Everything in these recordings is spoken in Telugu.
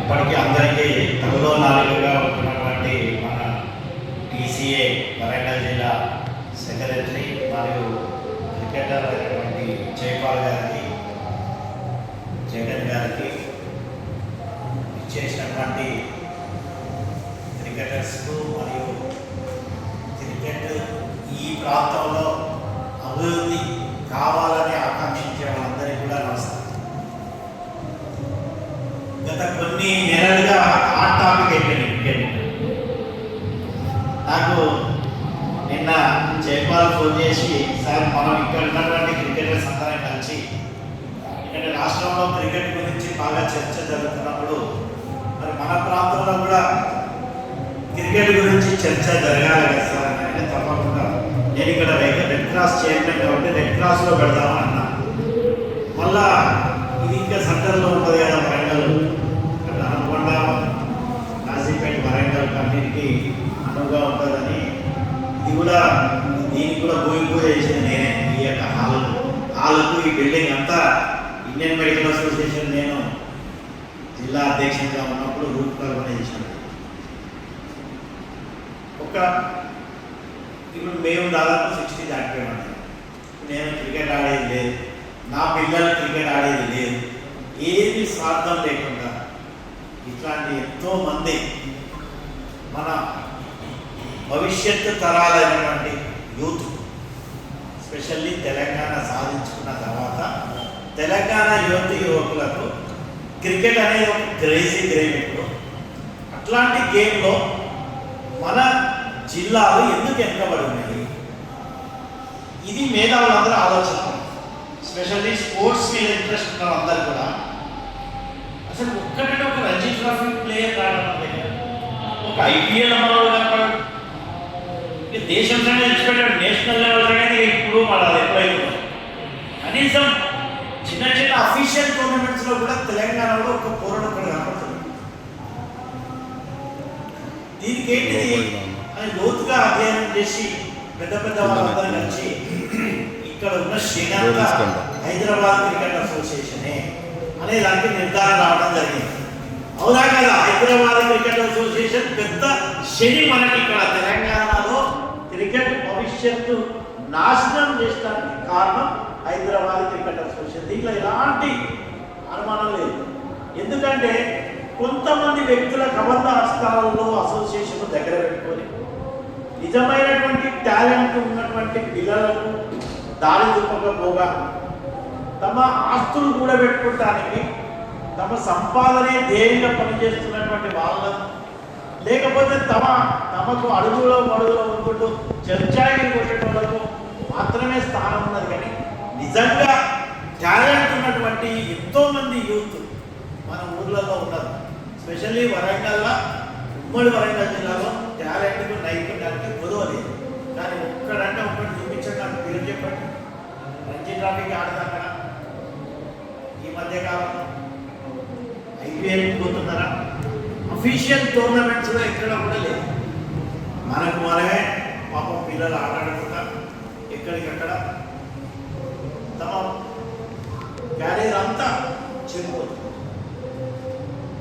ఇప్పటికీ అందరికీ తగులో నాలుగుగా ఉంటున్నటువంటి మన టీసీఏ వరంగల్ జిల్లా సెక్రటరీ మరియు క్రికెటర్ అయినటువంటి జైపాల్ గారికి, జగన్ గారికి, ఇచ్చేసినటువంటి క్రికెటర్స్కు మరియు క్రికెట్ ఈ ప్రాంతంలో అభివృద్ధి కావాలని ఆకాంక్షించే వాళ్ళందరికీ కూడా నమస్కారం. గత కొన్ని నెలలుగా ఆ టాపిక్ అయిపోయింది క్రికెట్. నాకు నిన్న జైపాల్ ఫోన్ చేసి, సార్ మనం ఇక్కడ ఉన్నటువంటి క్రికెటర్స్ అందరం కలిసి ఇక్కడ రాష్ట్రంలో క్రికెట్ గురించి బాగా చర్చ జరుగుతున్నప్పుడు మరి మన ప్రాంతంలో కూడా క్రికెట్ గురించి చర్చ జరగాలి కదా సార్ అంటే, తప్పకుండా నేను ఇక్కడ రెడ్ క్రాస్ చైర్మన్ కాబట్టి రెడ్ క్రాస్లో పెడదామని అన్నా. మళ్ళా ఇది ఇంకా సెంటర్లో ఉంటుంది కదా వరంగల్, అట్లా అనుకుండా నాజీపేట వరంగల్ కమ్యూనిటీ అనువుగా ఉంటుందని ఇది కూడా దీనికి కూడా భూమి పూజ చేసింది నేనే. ఈ యొక్క హాల్కు ఈ బిల్డింగ్ అంతా ఇండియన్ మెడికల్ అసోసియేషన్ నేను జిల్లా అధ్యక్షుడిగా ఉన్నప్పుడు రూపకల్పన చేశాను. ఇప్పుడు మేము దాదాపు 60 దాటిపోయామండి. నేను క్రికెట్ ఆడేది లేదు, నా పిల్లలు క్రికెట్ ఆడేది లేదు. ఏది స్వార్థం లేకుండా ఇట్లాంటి ఎంతోమంది మన భవిష్యత్తు తరాలైనటువంటి యూత్, స్పెషల్లీ తెలంగాణ సాధించుకున్న తర్వాత తెలంగాణ యువకులకు క్రికెట్ అనేది ఒక క్రేజీ గేమ్. ఇప్పుడు అట్లాంటి గేమ్లో మన జిల్లాలు ఎందుకు వెనుకబడి ఉన్నాయి? ఇది మేధావులందరూ ఆలోచన. స్పెషల్లీ స్పోర్ట్స్ మీద ఇంట్రెస్ట్ ఉన్న అందరు కూడా అసలు ఒక్కటే ఒక రంజీ ట్రోఫీ ప్లేయర్ రావడం దగ్గర ఒక ఐపీఎల్ అమలు కనపడు, దేశం సంగతి తెచ్చిపెట్టాడు, నేషనల్ లెవెల్ అనేది ఇప్పుడు మన ఎప్పుడైతే కనీసం చిన్న చిన్న అఫీషియల్ టోర్నమెంట్స్లో కూడా తెలంగాణలో ఒక పోరాటం ఒకటి కనపడుతుంది. దీనికి ఏంటిది అని లోతుగా అధ్యయనం చేసి పెద్ద పెద్ద వాళ్ళందరూ కలిసి ఇక్కడ ఉన్న శ్రీలంక హైదరాబాద్ క్రికెట్ అసోసియేషనే అనే దానికి నిర్ధారణ రావడం జరిగింది. అవునా కదా? హైదరాబాద్ క్రికెట్ అసోసియేషన్ పెద్ద శని మనకి ఇక్కడ తెలంగాణలో క్రికెట్ భవిష్యత్తు నాశనం చేసడానికి కారణం హైదరాబాద్ క్రికెట్ అసోసియేషన్. దీంట్లో ఎలాంటి అనుమానం లేదు. ఎందుకంటే కొంతమంది వ్యక్తుల కబంధ హస్తాలలో అసోసియేషన్ దగ్గర పెట్టుకొని నిజమైనటువంటి టాలెంట్ ఉన్నటువంటి పిల్లలకు దారి చూపకపోగా తమ ఆస్తులు కూడా పెట్టుకోవటానికి తమ సంపాదనే ధ్యేయంగా పనిచేస్తున్నటువంటి వాళ్ళకు, లేకపోతే తమకు అడుగులో ఉంటుంటూ చర్చాయిని కొట్టేటోళ్లకు మాత్రమే స్థానం ఉన్నది. కానీ నిజంగా టాలెంట్ ఉన్నటువంటి ఎంతోమంది యూత్ మన ఊర్లలో ఉన్నారు. స్పెషల్లీ ఉమ్మడి వరంగల్ జిల్లాలో టాలెంట్కు నైపుణ్యానికి కుదవలేదు. కానీ ఒక్కడంటే ఒక్కటి చూపించండి, నాకు పేరు చెప్పండి. రంజీ ట్రాఫీకి ఆడదాకా ఈ మధ్యకాలంలో ఐపీఎల్కి పోతున్నారా? అఫీషియల్ టోర్నమెంట్స్లో ఎక్కడ కూడా లేదు. మనమే పాపం పిల్లలు ఆడాడుకుంటా ఎక్కడికక్కడ తమ క్యారియర్ అంతా చెడిపోతుంది.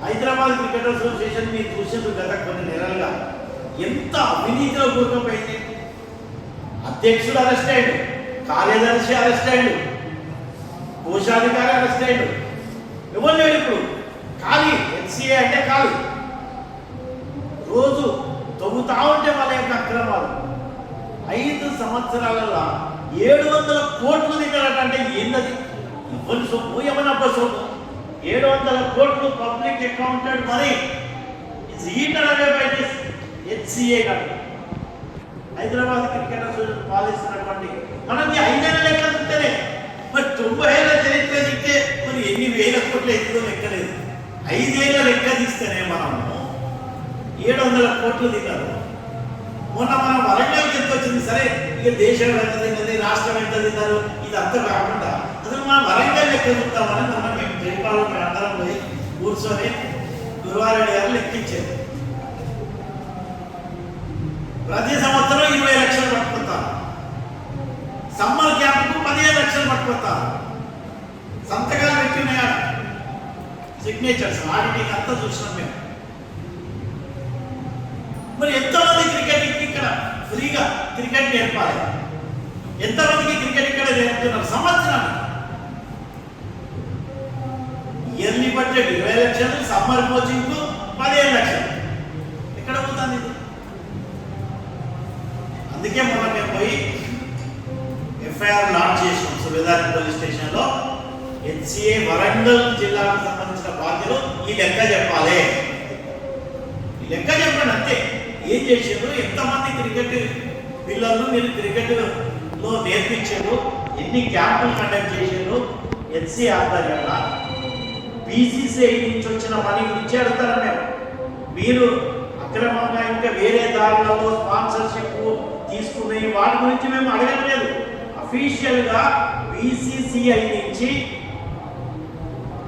హైదరాబాద్ క్రికెట్ అసోసియేషన్ మీరు చూసేందుకు గత కొన్ని నెలలుగా ఎంత అవినీతిలో కూరుకుపోయింది. అధ్యక్షుడు అరెస్ట్ అయ్యాడు, కార్యదర్శి అరెస్ట్ అయ్యాడు, కోశాధికారి అరెస్ట్ అయ్యాడు. ఎవరు లేడు ఇప్పుడు. ఖాళీ హెచ్సిఏ అంటే ఖాళీ. రోజు తొమ్ముతా ఉంటే వాళ్ళ యొక్క అక్రమాలు 5 సంవత్సరాలలో 700 కోట్లు దిగాలంటే ఏంటది? ఇవ్వని సొమ్ము ఏమన్నా సొమ్ము. 700 కోట్లు public accounted money is eaten away by this HCA కాదు. హైదరాబాద్ క్రికెట్ అసోసియేషన్ పాలిస్తున్నటువంటి మనకి 5 ఏళ్ళ లెక్క చూస్తేనే మరి 90 ఏళ్ళ చరిత్ర చెప్తే మరి ఎన్ని వేల కోట్లు ఎక్కువ లెక్కలేదు. 5 ఏళ్ళ లెక్క తీస్తేనే మనము 700 కోట్లు దిగారు. మొన్న మనం వరంగల్కి ఎంత వచ్చింది? సరే, ఇక దేశం ఎంత తిన్నది, రాష్ట్రం ఎంత తిన్నారు, ఇది అంతా కాకుండా అసలు మనం వరంగల్ లెక్క చూద్దామని మొన్న మేము జైపాలు అందరం పోయి కూర్చొని గురువారెడ్డి గారు లెక్కించారు. ప్రతి సంవత్సరం 20 లక్షలు పట్టుకుంటారు. సమ్మర్ క్యాంప్కు 15 లక్షలు పట్టుకుంటారు. సంతకాలు పెట్టినాయా? సిగ్నేచర్స్ ఆడిటింగ్ అంతా చూసినాం మేము. మరి ఎంతమంది క్రికెట్ ఇక్కడ ఫ్రీగా క్రికెట్ నేర్పాలి? ఎంతమందికి క్రికెట్ ఇక్కడ నేర్పుతున్నారు? సంవత్సరం ఇయర్లీ బడ్జెట్ 20 లక్షలు, సమ్మర్ కోచింగ్ 15 లక్షలు. ఎక్కడ పోతుంది ఇది? అందుకే మొన్న మేము పోయి ఎఫ్ఐఆర్ లాంచ్ చేసినాం సుబేదారి పోలీస్ స్టేషన్లో. హెచ్సిఏ వరంగల్ జిల్లాకు సంబంధించిన బాధ్యులు ఈ లెక్క చెప్పాలి. ఈ లెక్క చెప్పండి అంతే. ఏం చేసారు, ఎంతమంది క్రికెట్ పిల్లలు మీరు క్రికెట్లో నేర్పించారు, ఎన్ని క్యాంపులు కండక్ట్ చేశారు, హెచ్సిఏ ఆధ్వర్యంలో బీసీసీఐ నుంచి వచ్చిన మనీ గురించి అడుగుతారు మేము. మీరు అక్రమంగా ఇంకా వేరే దారులలో స్పాన్సర్షిప్ తీసుకునే వాటి గురించి మేము అడగట్లేదు. అఫీషియల్గా బీసీసీఐ నుంచి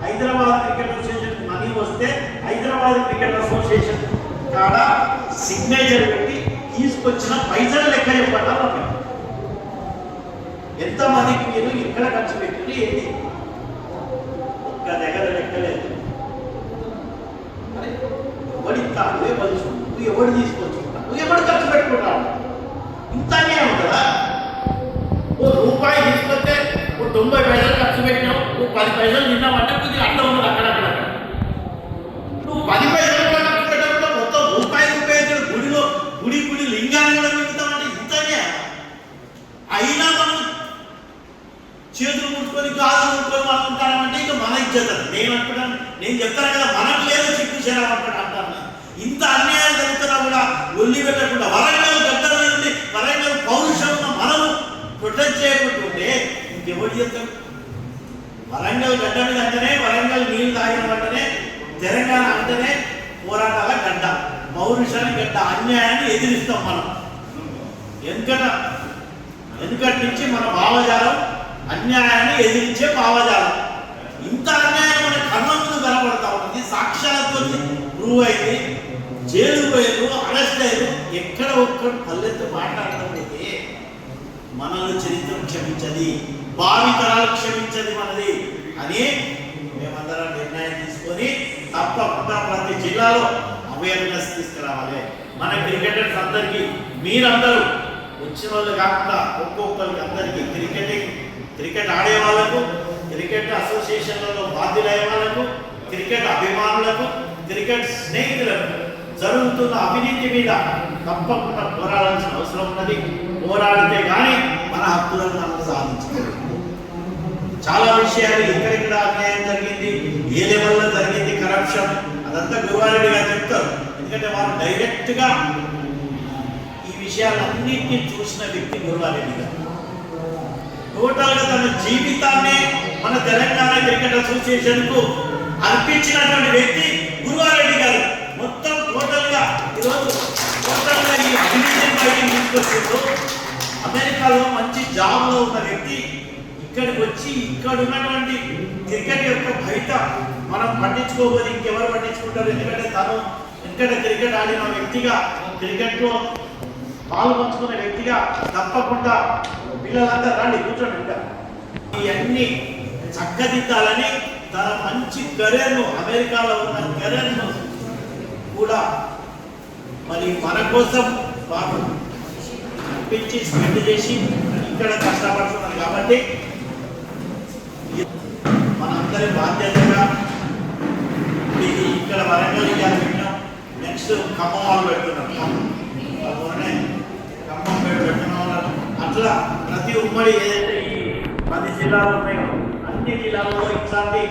హైదరాబాద్ క్రికెట్ అసోసియేషన్ మనీ వస్తే హైదరాబాద్ క్రికెట్ అసోసియేషన్ కాడ సిగ్నేచర్ పెట్టి తీసుకొచ్చిన పైసలు లెక్క చెప్పాలి. మేము ఎంతమందికి మీరు ఎక్కడ ఖర్చు పెట్టి ఏంటి ఒక్క దగ్గర లెక్కలేదు. ఎవడిస్తాడు, నువ్వు ఎవడు తీసుకొచ్చుకుంటావు, నువ్వు ఎవడు ఖర్చు పెట్టుకుంటావు? ఇంతనే ఉంటుందా? ఓ రూపాయి తీసుకొస్తే ఓ 90 పైసలు ఖర్చు పెట్టినావు, నువ్వు 10 పైసలు తిన్నావంటే కొద్దిగా అట్లా ఉన్నది అక్కడక్కడ. నువ్వు 10 పైసలు ఖర్చు పెట్టకుండా మొత్తం రూపాయి గుడి లింగాన్ని కూడా మిగుతామంటే ఇంతనే. అయినా మనం చేతులు ముట్టుకొని గాజులు ముట్టుకొని అనుకుంటామంటే ఇంకా మన ఇచ్చేది. నేను అనుకుంటాను, నేను చెప్తాను కదా, మనకు లేదు చిక్కు చేరాలంటాను అంటాను. ఇంత అన్యాయం జరుగుతున్నా కూడా ఒల్లి పెట్టకుండా వరంగల్ గడ్డ నుండి వరంగల్ పౌరుషంలో మనము ప్రొటెక్ట్ చేయకుంటుంటే ఇంకెవరు చెప్తారు? వరంగల్ గడ్డ మీద అంటేనే, వరంగల్ నీళ్ళు తాగిన వెంటనే తెలంగాణ అంటేనే పోరాటాల గడ్డ, పౌరుషాన్ని గడ్డ. అన్యాయాన్ని ఎదిరిస్తాం మనం. ఎందుకటి నుంచి మన భావజాలం అన్యాయాన్ని ఎదిరించే భావజాలం. ఇంత అన్యాయం మన కళ్ళ ముందు కనబడతా ఉంటుంది, సాక్ష్యాలతో ప్రూవ్ అయింది. జైలు పోయారు, అరెస్ట్ అయ్యారు, ఎక్కడ ఒక్కడు పల్లెత్తు మాట్లాడకపోతే మనల్ని చరిత్ర క్షమించది, భావితరాలు క్షమించది మనది అని మేమందరం నిర్ణయం తీసుకొని తప్పకుండా ప్రతి జిల్లాలో అవేర్నెస్ తీసుకురావాలి. మన క్రికెటర్స్ అందరికీ, మీరందరూ వచ్చిన వాళ్ళు కాకుండా ఒక్కొక్కరికి అందరికీ క్రికెట్ ఆడే వాళ్ళకు, క్రికెట్ అసోసియేషన్లలో బాధ్యులయ్యే వాళ్ళకు, క్రికెట్ అభిమానులకు, క్రికెట్ స్నేహితులకు జరుగుతున్న అవినీతి మీద తప్పకుండా పోరాడాల్సిన అవసరం ఉన్నది. పోరాడితే కానీ మన హక్కులను మనం సాధించలేదు. చాలా విషయాలు ఎక్కడెక్కడ అన్యాయం జరిగింది, ఏ లెవెల్లో జరిగింది కరప్షన్, అదంతా గురువారెడ్డి గారు చెప్తారు. ఎందుకంటే వారు డైరెక్ట్గా ఈ విషయాలన్నింటినీ చూసిన వ్యక్తి గురువారెడ్డి గారు. టోటల్గా తన జీవితాన్ని మన తెలంగాణ క్రికెట్ అసోసియేషన్కు అర్పించినటువంటి వ్యక్తి గురువారెడ్డి గారు. మొత్తం టోటల్గా ఈరోజు టోటల్గా ఈ అభివృద్ధి బయటికి తీసుకొచ్చిండు. అమెరికాలో మంచి జాబ్లో ఉన్న వ్యక్తి ఇక్కడికి వచ్చి ఇక్కడ ఉన్నటువంటి క్రికెట్ యొక్క బయట మనం పట్టించుకోబోదు, ఇంకెవరు పట్టించుకుంటారు? ఎందుకంటే తను ఇక్కడ క్రికెట్ ఆడిన వ్యక్తిగా, క్రికెట్లో పాలు పంచుకున్న వ్యక్తిగా తప్పకుండా పిల్లలంతా రండి కూర్చోండి. ఇంకా ఇవన్నీ చక్కదిద్దాలని తన మంచి కెరీర్ను, అమెరికాలో ఉన్న కెరీర్ను కూడా మరి మన కోసం వారు పెంచి స్పెండ్ చేసి ఇక్కడ కష్టపడుతున్నారు. కాబట్టి మనందరి బాధ్యతగా ఇది ఇక్కడ వరంగల్ గారు పెట్టినాం, నెక్స్ట్ ఖమ్మం వాళ్ళు పెడుతున్నాం, ఖమ్మం పెడుతున్నాం. అట్లా ప్రతి ఉమ్మడి ఏదైతే ఈ 10 జిల్లాలు ఉన్నాయో అన్ని జిల్లాల్లో ఇట్లాంటి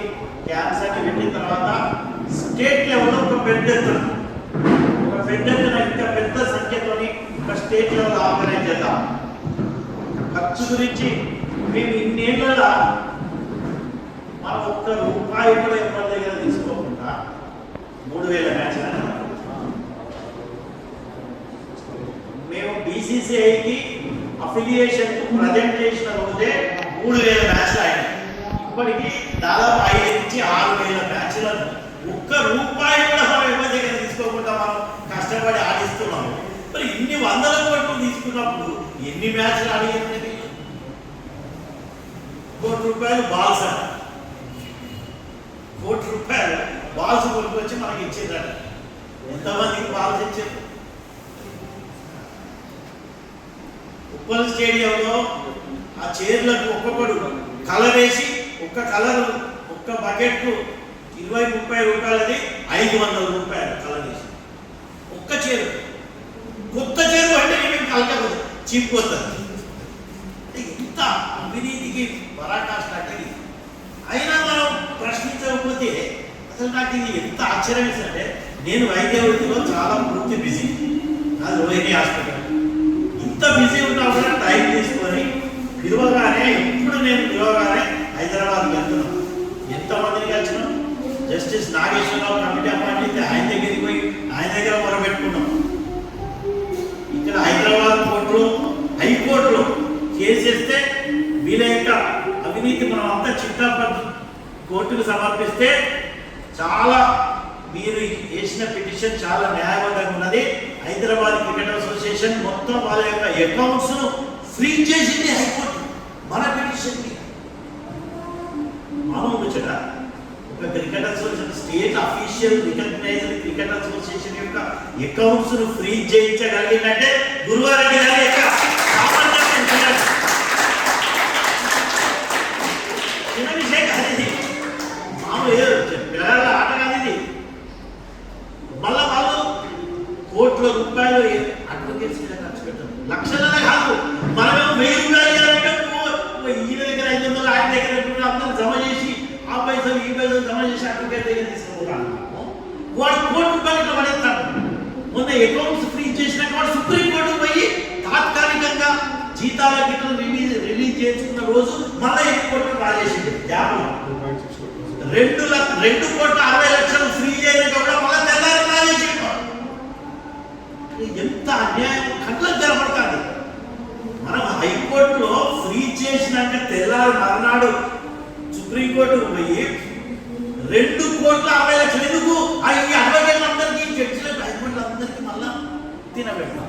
క్యాంప్స్ అన్ని పెట్టిన తర్వాత స్టేట్ లెవెల్లో ఒక పెద్ద ఎత్తున ఇంకా పెద్ద సంఖ్యతోని ఒక స్టేట్ లెవెల్ ఆర్గనైజ్ చేద్దాం. ఖర్చు గురించి మేము ఇన్నేళ్ళ మనం ఒక్క రూపాయి కూడా ఎవరి దగ్గర తీసుకోకుండా 3000 మ్యాచ్లు మేము బీసీసీఐకి అఫిలియేషన్ ప్రజెంట్ చేసిన రోజే 3000 మ్యాచ్లు అయినాయి. ఇప్పటికీ దాదాపు 5 నుంచి 6000 మ్యాచ్లను ఒక్క రూపాయి కూడా మనం ఎవరి దగ్గర తీసుకోకుండా మనం కష్టపడి ఆడిస్తున్నాము. మరి ఇన్ని 100 కోట్లు తీసుకున్నప్పుడు ఎన్ని మ్యాచ్లు ఆడియండి? ₹1 కోటి బాల్స్, ₹1 కోటి బాల్స్ కొనుక్కొచ్చి మనకి ఇచ్చేదాడు. ఎంతమందికి బాల్స్ ఇచ్చారు? ఉప్పల్ స్టేడియంలో ఆ చైర్లకు ఒక్కొక్కడు కలర్ వేసి ఒక్క కలర్ ఒక్క బకెట్కు 20-30 రూపాయలది 500 రూపాయలు కలర్ వేసి ఒక్క చీర. కొత్త చీర అంటే నేను కలకదు చీపుకోతుంది. ఇంత అవినీతికి పరాకాష్ట అంటే అయినా మనం ప్రశ్నించకపోతే అసలు నాకు ఇది ఎంత ఆశ్చర్యం వేసిందంటే, నేను వైద్య వృత్తిలో చాలా పూర్తి బిజీ, నాది రోహిణి హాస్పిటల్. ఇంత బిజీ ఉన్నా కూడా టైం తీసుకొని పిలవగానే ఎప్పుడు నేను పిలవగానే హైదరాబాద్ వెళ్తున్నాను. ఎంతమందిని కలిసినాం? జస్టిస్ నాగేశ్వరరావు కమిటీ అపాయింట్ ఆయన దగ్గరికి పోయి ఆయన దగ్గర మొరబెట్టుకున్నాం. ఇక్కడ హైదరాబాద్ కోర్టులో హైకోర్టులో కేసు వేస్తే వీళ్ళ యొక్క అవినీతి మనం అంతా చిట్టాపట్ కోర్టుకు సమర్పిస్తే చాలా మీరు వేసిన పిటిషన్ చాలా న్యాయబద్ధంగా ఉన్నది. హైదరాబాద్ క్రికెట్ అసోసియేషన్ మొత్తం వాళ్ళ యొక్క అకౌంట్స్ ను ఫ్రీజ్ చేసింది హైకోర్టు మన పిటిషన్ కి. మామూలు ముచ్చట. ఒక cricket association state official recognised cricket association యొక్క అకౌంట్స్ ను ఫ్రీజ్ చేయించగలిగిందంటే గురువారెడ్డి గారి యొక్క చిన్న విషయం కాదు ఇది. మామూలు పిల్లల ఆట కాదు ఇది. మళ్ళా వాళ్ళు కోట్ల రూపాయలు అడ్వకేట్స్ మీద ఖర్చు పెట్టారు. లక్షలనే కాదు, మనమేమో 1000 రూపాయలు ఈయన దగ్గర 500 ఆయన దగ్గర అందరూ జమ చేసి ఆ పైసలు ఈ పైసలు జమ చేసి అడ్వకేట్ దగ్గర తీసుకుపోతాను. వాడు కోటి రూపాయలు ఇట్లా పడేస్తాడు. మొన్న అకౌంట్స్ ఫ్రీజ్ చేసినాక వాడు సుప్రీంకోర్టుకు పోయి తాత్కాలికంగా జీతాల గిట్టలు రిలీజ్ చేసుకున్న రోజు మళ్ళీ హైకోర్టు రాజేసింది. 2,60,00,000 ఫ్రీ చేయడానికి కూడా మళ్ళీ తెల్లారి రాజేసింది. ఎంత అన్యాయం కళ్ళకు కనబడుతుంది. మనం హైకోర్టులో ఫ్రీ చేసినాక తెల్లారి మర్నాడు సుప్రీంకోర్టుకు పోయి 2,60,00,000 ఎందుకు ఈ అడ్వకేట్లందరికీ జడ్జిలకు హైకోర్టులందరికీ మళ్ళా తినబెట్టాం.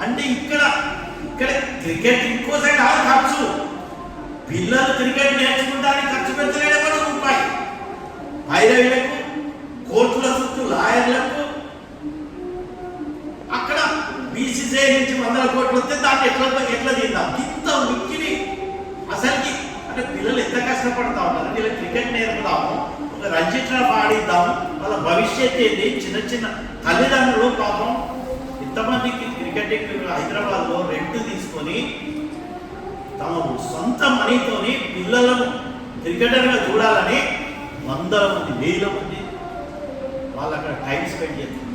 అంటే ఇక్కడ క్రికెట్ ఇంకోసారి కాదు ఖర్చు. పిల్లలు క్రికెట్ నేర్చుకుంటానికి ఖర్చు పెడతలేడు కూడా రూపాయి. పైరవీలకు కోర్టుల చుట్టూ లాయర్లకు అక్కడ బీసీసీఐ నుంచి 100 కోట్లు వస్తే దాన్ని ఎట్లా తిందాం? ఇంత మిక్కిని అసలుకి అంటే పిల్లలు ఎంత కష్టపడతా ఉన్నారు. వీళ్ళ క్రికెట్ నేర్పుదాము, ఒక రంజీ ట్రాఫీ ఆడిద్దాము, వాళ్ళ భవిష్యత్తు ఏంటి? చిన్న తల్లిదండ్రులు పాపం ఇంతమందికి క్రికెట్ హైదరాబాద్లో రెంట్ తీసుకొని తమ సొంత మనీతోని పిల్లలను క్రికెటర్గా చూడాలని 100 మంది 1000 మంది వాళ్ళు అక్కడ టైం స్పెండ్ చేస్తారు.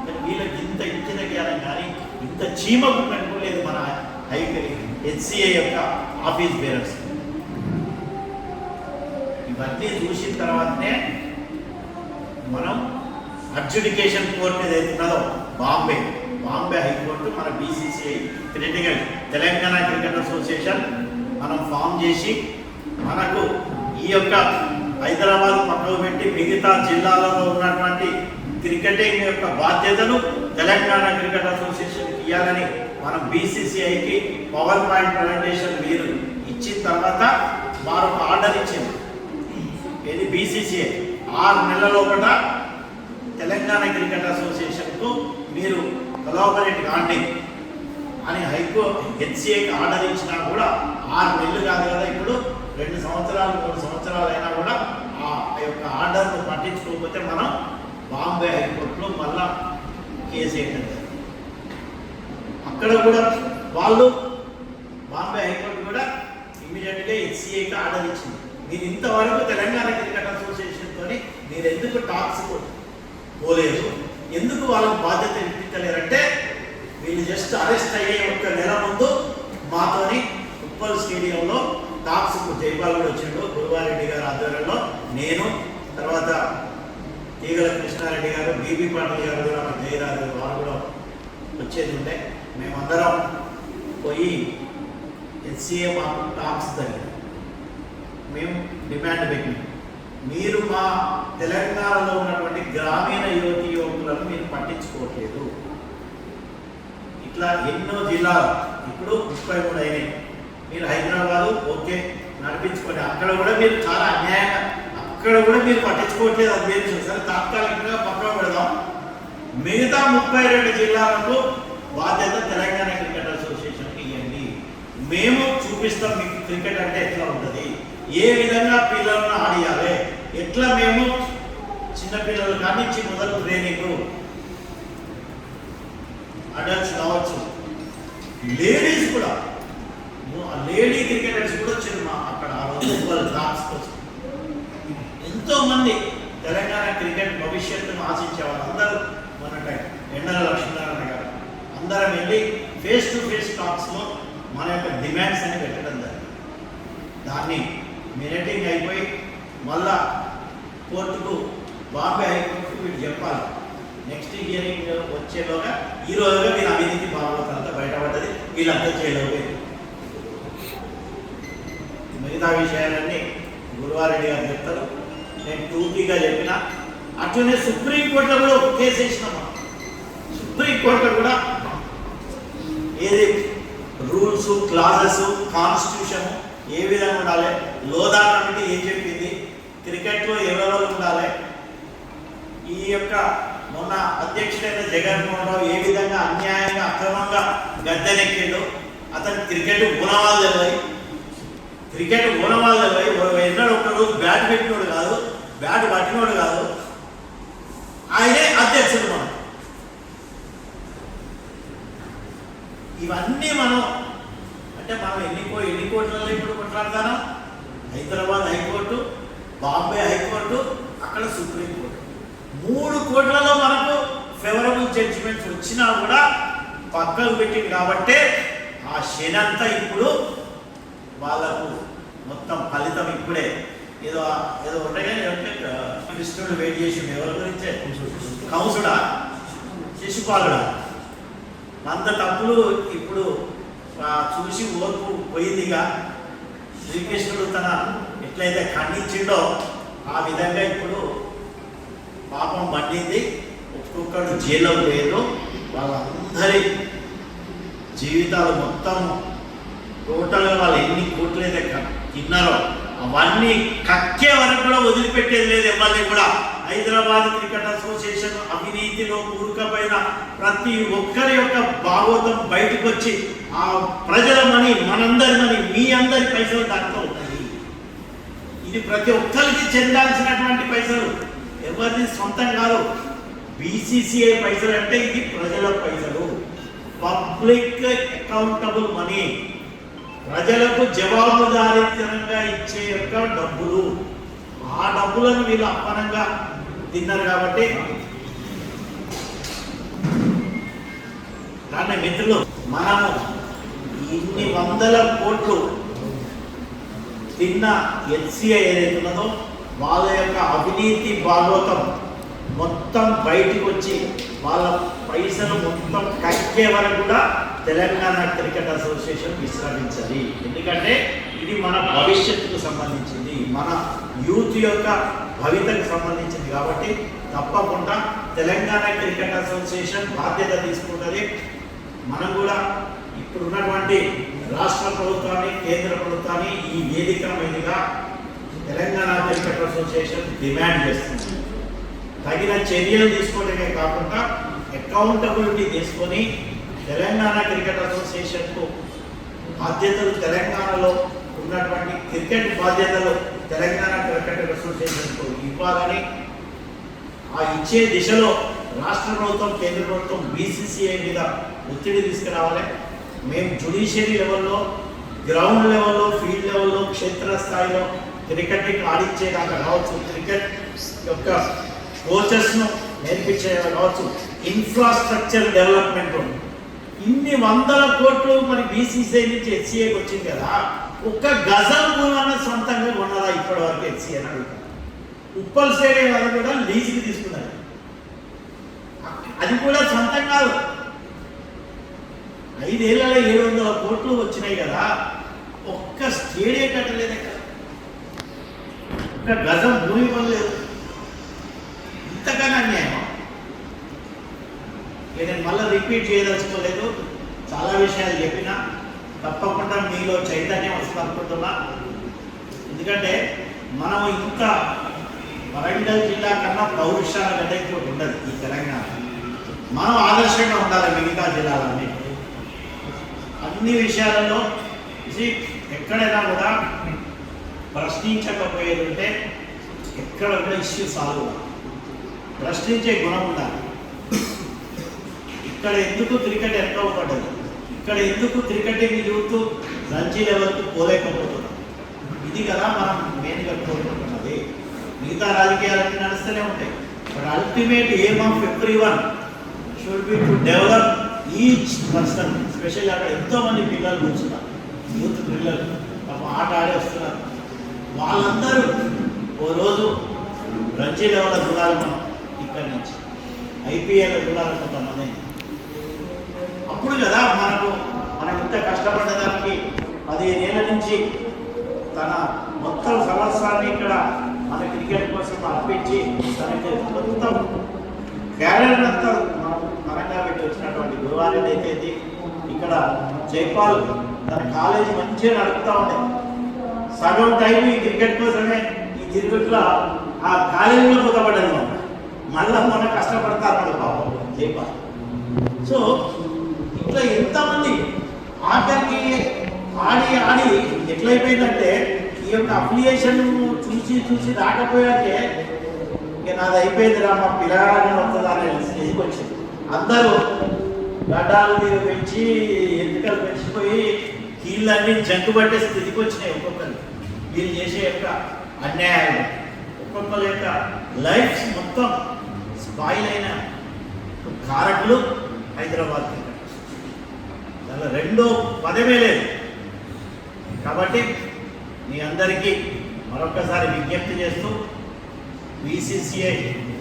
కానీ వీళ్ళకి ఇంత ఇచ్చిన జ్ఞానం కానీ ఇంత చీమకు పెట్టుకోలేదు మన హెచ్సిఏ యొక్క ఆఫీస్ బేరర్స్. ఇవన్నీ చూసిన తర్వాతనే మనం అడ్జుడికేషన్ కోర్టు ఏదైతే ఉన్నదో బాంబే హైకోర్టు మన BCCI critical Telangana cricket association మనం ఫామ్ చేసి మనకు ఈ యొక్క హైదరాబాద్ పక్కకు పెట్టి మిగతా జిల్లాలలో ఉన్నటువంటి క్రికెటింగ్ యొక్క బాధ్యతను తెలంగాణ క్రికెట్ అసోసియేషన్కి ఇవ్వాలని మనం బీసీసీఐకి పవర్ పాయింట్ ప్రజెంటేషన్ మీరు ఇచ్చిన తర్వాత వారు ఒక ఆర్డర్ ఇచ్చింది. ఇది బీసీసీఐ 6 నెలల లోపల తెలంగాణ క్రికెట్ అసోసియేషన్కు మీరు కొలాబరేట్ కాండి అని హెచ్సిఐకి ఆర్డర్ ఇచ్చినా కూడా 6 నెలలు కాదు కదా, ఇప్పుడు 2 సంవత్సరాలు 3 సంవత్సరాలు అయినా కూడా ఆ యొక్క ఆర్డర్ను పట్టించుకోకపోతే మనం బాంబే హైకోర్టులో మళ్ళా కేసు వేయటం. అక్కడ కూడా వాళ్ళు బాంబే హైకోర్టు కూడా ఇమీడియట్గా హెచ్సిఐకి ఆర్డర్ ఇచ్చింది. మీరు ఇంతవరకు తెలంగాణ క్రికెట్ అసోసియేషన్తో మీరు ఎందుకు టాక్స్ పోలేదు, ఎందుకు వాళ్ళకు బాధ్యత ఇప్పించలేరంటే వీళ్ళు జస్ట్ అరెస్ట్ అయ్యే 1 నెల ముందు మాతోని ఉప్పల్ స్టేడియంలో టాక్స్కు జైపాల్ కూడా వచ్చిండు. గురువారెడ్డి గారి ఆధ్వర్యంలో నేను, తర్వాత తీగల కృష్ణారెడ్డి గారు, బీబీ పాటిల్ గారు కూడా, జయరాజు వారు కూడా వచ్చేది ఉండే. మేమందరం పోయి హెచ్సిఏ మాకు టాక్స్ జరిగింది. మేము డిమాండ్ పెట్టినాం, మీరు మా తెలంగాణలో ఉన్నటువంటి గ్రామీణ యువకులను మీరు పట్టించుకోవట్లేదు. ఇట్లా ఎన్నో జిల్లాలు ఇప్పుడు 33 అయినాయి. మీరు హైదరాబాదు ఓకే నడిపించుకోండి, అక్కడ కూడా మీరు చాలా అన్యాయంగా అక్కడ కూడా మీరు పట్టించుకోవట్లేదు. అది వేరే విషయం. సరే తాత్కాలికంగా పక్కన పెడదాం. మిగతా 32 జిల్లాలకు బాధ్యత తెలంగాణ క్రికెట్ అసోసియేషన్కి ఇవ్వండి. మేము చూపిస్తాం మీకు క్రికెట్ అంటే ఎట్లా ఉంటుంది, ఏ విధంగా పిల్లలను ఆడియాలి, ఎట్లా మేము చిన్నపిల్లలు కానించి మొదలు ట్రైనింగ్, అడల్ట్స్ కావచ్చు, లేడీస్ కూడా, లేడీ క్రికెటర్స్ కూడా వచ్చారు మా అక్కడ ఆ రోజు వాళ్ళ డ్రాప్స్ కోసం. ఎంతోమంది తెలంగాణ క్రికెట్ భవిష్యత్తును ఆశించే వాళ్ళందరూ మన ఎండల లక్ష్మీనారాయణ గారు అందరం వెళ్ళి ఫేస్ టు ఫేస్ టాక్స్లో మన యొక్క డిమాండ్స్ అని పెట్టడం జరిగింది. దాన్ని మినిటింగ్ అయిపోయి మళ్ళా కోర్టుకు, బాంబే హైకోర్టుకు వీళ్ళు చెప్పాలి. నెక్స్ట్ హియరింగ్ వచ్చేలోగా ఈ రోజుగా వీళ్ళ అవినీతి భాగవతంతా బయటపడ్డది, వీళ్ళు అర్థం చేయలేకపోయింది. మిగతా విషయాలన్నీ గురువారెడ్డి గారు చెప్తారు, నేను టూకీగా చెప్పిన. అట్లనే సుప్రీంకోర్టులో కూడా ఒక కేసు వేసినామా, సుప్రీంకోర్టులో కూడా ఏది రూల్స్, క్లాజెస్, కాన్స్టిట్యూషన్ ఏ విధంగా ఉండాలి, లోదా కమిటీ ఏం చెప్పింది, క్రికెట్లో ఎవరెవరు ఉండాలి, ఈ యొక్క మొన్న అధ్యక్షుడైన జగన్మోహన్ రావు ఏ విధంగా అన్యాయంగా అక్రమంగా గద్దెనెక్కిండు, అతను క్రికెట్ గుణవాళ్ళు తెలివాయి, క్రికెట్ గుణవాళ్ళు తెలివాయి, ఎన్నడూ ఒక్క రోజు బ్యాట్ పెట్టినోడు కాదు, బ్యాట్ పట్టినోడు కాదు, ఆయనే అధ్యక్షుడు. మనం ఇవన్నీ మనం అంటే మనం ఎన్ని కోట్లలో ఇప్పుడు కొట్లాడతాను. హైదరాబాద్ హైకోర్టు, బాంబే హైకోర్టు, అక్కడ సుప్రీంకోర్టు, 3 కోట్లలో మనకు ఫేవరబుల్ జడ్జిమెంట్స్ వచ్చినా కూడా పక్కకు పెట్టింది. కాబట్టి ఆ శనంతా ఇప్పుడు వాళ్ళకు మొత్తం ఫలితం ఇప్పుడే ఏదో ఏదో ఉంటాయి కానీ కృష్ణుడు వెయిట్ చేసి ఎవరి గురించే కంసుడా శిశుపాలుడా అంత తప్పులు ఇప్పుడు చూసి ఓర్పు పోయిందిగా. శ్రీకృష్ణుడు తన ఎట్లయితే ఖండించిండో ఆ విధంగా ఇప్పుడు పాపం పండింది. ఒక్కొక్కడు జైల్లో పోయారు. వాళ్ళందరి జీవితాలు మొత్తం టోటల్గా వాళ్ళు ఎన్ని కోట్లు అయితే తిన్నారో అవన్నీ కక్కే వరకు కూడా వదిలిపెట్టేది లేదు ఎవరిని కూడా. హైదరాబాద్ క్రికెట్ అసోసియేషన్ అవినీతిలో కూరుకపోయిన ప్రతి ఒక్కరి యొక్క భాగోతం బయటకు వచ్చి ఆ ప్రజల మనీ, మనందరి మనీ, మీ అందరి పైసలు దాంట్లో ఉన్నాయి. ఇది ప్రతి ఒక్కరికి చెందాల్సినటువంటి పైసలు, ఎవరిది సొంతం కాదు. బీసీసీఐ పైసలు అంటే ఇది ప్రజల పైసలు, పబ్లిక్ అకౌంటబుల్ మనీ, ప్రజలకు జవాబుదారీతనంగా ఇచ్చే యొక్క డబ్బులు. ఆ డబ్బులను వీళ్ళు అప్పనంగా తిన్నారు. కాబట్టి దాన్ని మిత్రులు, మనము ఇన్ని 100 కోట్లు తిన్న హెచ్సిఐ ఏదైతే ఉన్నదో వాళ్ళ యొక్క అవినీతి భాగవతం మొత్తం బయటికి వచ్చి వాళ్ళ పైసలు మొత్తం కక్కే వరకు కూడా తెలంగాణ క్రికెట్ అసోసియేషన్ విశ్రమించాలి. ఎందుకంటే ఇది మన భవిష్యత్తుకు సంబంధించింది, మన యూత్ యొక్క భవితకు సంబంధించింది. కాబట్టి తప్పకుండా తెలంగాణ క్రికెట్ అసోసియేషన్ బాధ్యత తీసుకుంటుంది. మనం కూడా ఇప్పుడున్నటువంటి రాష్ట్ర ప్రభుత్వాన్ని, కేంద్ర ప్రభుత్వాన్ని ఈ వేదిక మీదుగా తెలంగాణ క్రికెట్ అసోసియేషన్ డిమాండ్ చేస్తుంది. తగిన చర్యలు తీసుకోవడమే కాకుండా అకౌంటబిలిటీ తీసుకొని తెలంగాణ క్రికెట్ అసోసియేషన్కు బాధ్యతలు, తెలంగాణలో ఉన్నటువంటి క్రికెట్ బాధ్యతలు తెలంగాణ క్రికెట్ అసోసియేషన్కు ఇవ్వాలని, ఆ ఇచ్చే దిశలో రాష్ట్ర ప్రభుత్వం, కేంద్ర ప్రభుత్వం బీసీసీఐ మీద ఒత్తిడి తీసుకురావాలి. మేము జ్యుడిషియరీ లెవెల్లో, గ్రౌండ్ లెవెల్లో, ఫీల్డ్ లెవెల్లో, క్షేత్రస్థాయిలో క్రికెట్ని ఆడించేదాకా కావచ్చు, క్రికెట్ యొక్క కోచెస్ను నేర్పించేలా కావచ్చు, ఇన్ఫ్రాస్ట్రక్చర్ డెవలప్మెంట్. ఇన్ని 100 కోట్లు మరి బీసీసీఐ నుంచి హెచ్సిఐకి వచ్చింది కదా, ఒక్క గజం భూమి సొంతంగా కొన్నారా ఇప్పటి వరకు హెచ్సిఐ అని అడుగుతారు. ఉప్పల్ స్టేడియం అది కూడా లీజుకి తీసుకున్నారు, అది కూడా సొంతం కాదు. 5 ఏళ్లలో 700 కోట్లు వచ్చినాయి కదా, ఒక్క స్టేడియం కట్టలేదు కదా, ఒక్క గజం భూమి కొనలేదు. ఇంతకన్నా అన్యాయం. నేను మళ్ళీ రిపీట్ చేయదలుచుకోలేదు, చాలా విషయాలు చెప్పినా. తప్పకుండా మీలో చైతన్యం వస్తుంది అనుకుంటున్నా. ఎందుకంటే మనం ఇంత వరంగల్ జిల్లా కన్నా పౌరుషాల గడ్డ ఇంకోటి ఉండదు ఈ తెలంగాణ. మనం ఆదర్శంగా ఉండాలి మిగతా జిల్లాలన్నీ. అన్ని విషయాలలో ఎక్కడైనా కూడా ప్రశ్నించకపోయేది ఉంటే ఎక్కడ కూడా ఇష్యూ సాల్వ్ కాదు. ప్రశ్నించే గుణం ఉండాలి. ఇక్కడ ఎందుకు క్రికెట్ ఎక్కవపడ్డది, ఇక్కడ ఎందుకు క్రికెటింగ్ యూత్ రంజీ లెవెల్కి పోలేకపోతున్నాం, ఇది కదా మనం మెయిన్గా కోరుకుంటున్నది. మిగతా రాజకీయాలన్నీ నడుస్తూనే ఉంటాయి. But ultimate aim of everyone should be to develop each person. Specially అక్కడ ఎంతోమంది పిల్లలు కూర్చున్నారు, యూత్ పిల్లలు ఆట ఆడి వస్తున్నారు. వాళ్ళందరూ ఓ రోజు రంజీ లెవెల్ దూరాలి. మనం ఇక్కడి నుంచి ఐపీఎల్ దూరాలి కొంతమంది. అప్పుడు కదా మనం ఇంత కష్టపడ్డదానికి 15 ఏళ్ళ నుంచి తన మొత్తం సంవత్సరాన్ని ఇక్కడ మన క్రికెట్ కోసం అర్పించి తనకి మొత్తం క్యారియర్ అంతా పరంగా పెట్టి వచ్చినటువంటి గురువారెడ్డి అయితే ఇక్కడ జైపాల్ తన కాలేజీ మంచిగా నడుపుతూ ఉండే. సగం టైం ఈ క్రికెట్ కోసమే ఈ క్రికెట్లో ఆ కాలేజీలో పోతపడ్డది. మళ్ళా మన కష్టపడతారు పాపం జైపాల్. సో ఇట్లా ఎంతమంది ఆఖరికి ఆడి ఎట్లయిపోయిందంటే ఈ యొక్క అప్లికేషన్ చూసి రాకపోయాకే ఇక నాది అయిపోయిందిరా, మా పిల్లగానే వస్తుందా అనే స్టేజ్కి వచ్చింది. అందరూ గడ్డాలు మీరు పెంచి ఎంపికలు పెంచిపోయి కీళ్ళన్నీ జంకు పట్టే స్థితికి వచ్చినాయి. ఒక్కొక్కరు వీళ్ళు చేసే యొక్క అన్యాయాలు, ఒక్కొక్కరి యొక్క లైఫ్స్ మొత్తం స్పాయిల్ అయిన కారకులు హైదరాబాద్ క్రికెట్. దానిలో రెండో పదమే లేదు. కాబట్టి మీ అందరికీ మరొకసారి విజ్ఞప్తి చేస్తూ బీసీసీఐ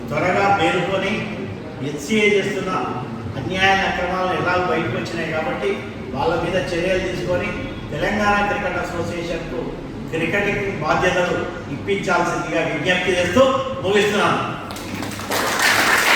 త్వరగా మేలుకొని హెచ్సిఐ చేస్తున్న అన్యాయ అక్రమాలను ఎలా బయటకు వచ్చినాయి కాబట్టి వాళ్ళ మీద చర్యలు తీసుకొని తెలంగాణ క్రికెట్ అసోసియేషన్కు క్రికెటింగ్ బాధ్యతలు ఇప్పించాల్సిందిగా విజ్ఞప్తి చేస్తూ ముగిస్తున్నాను.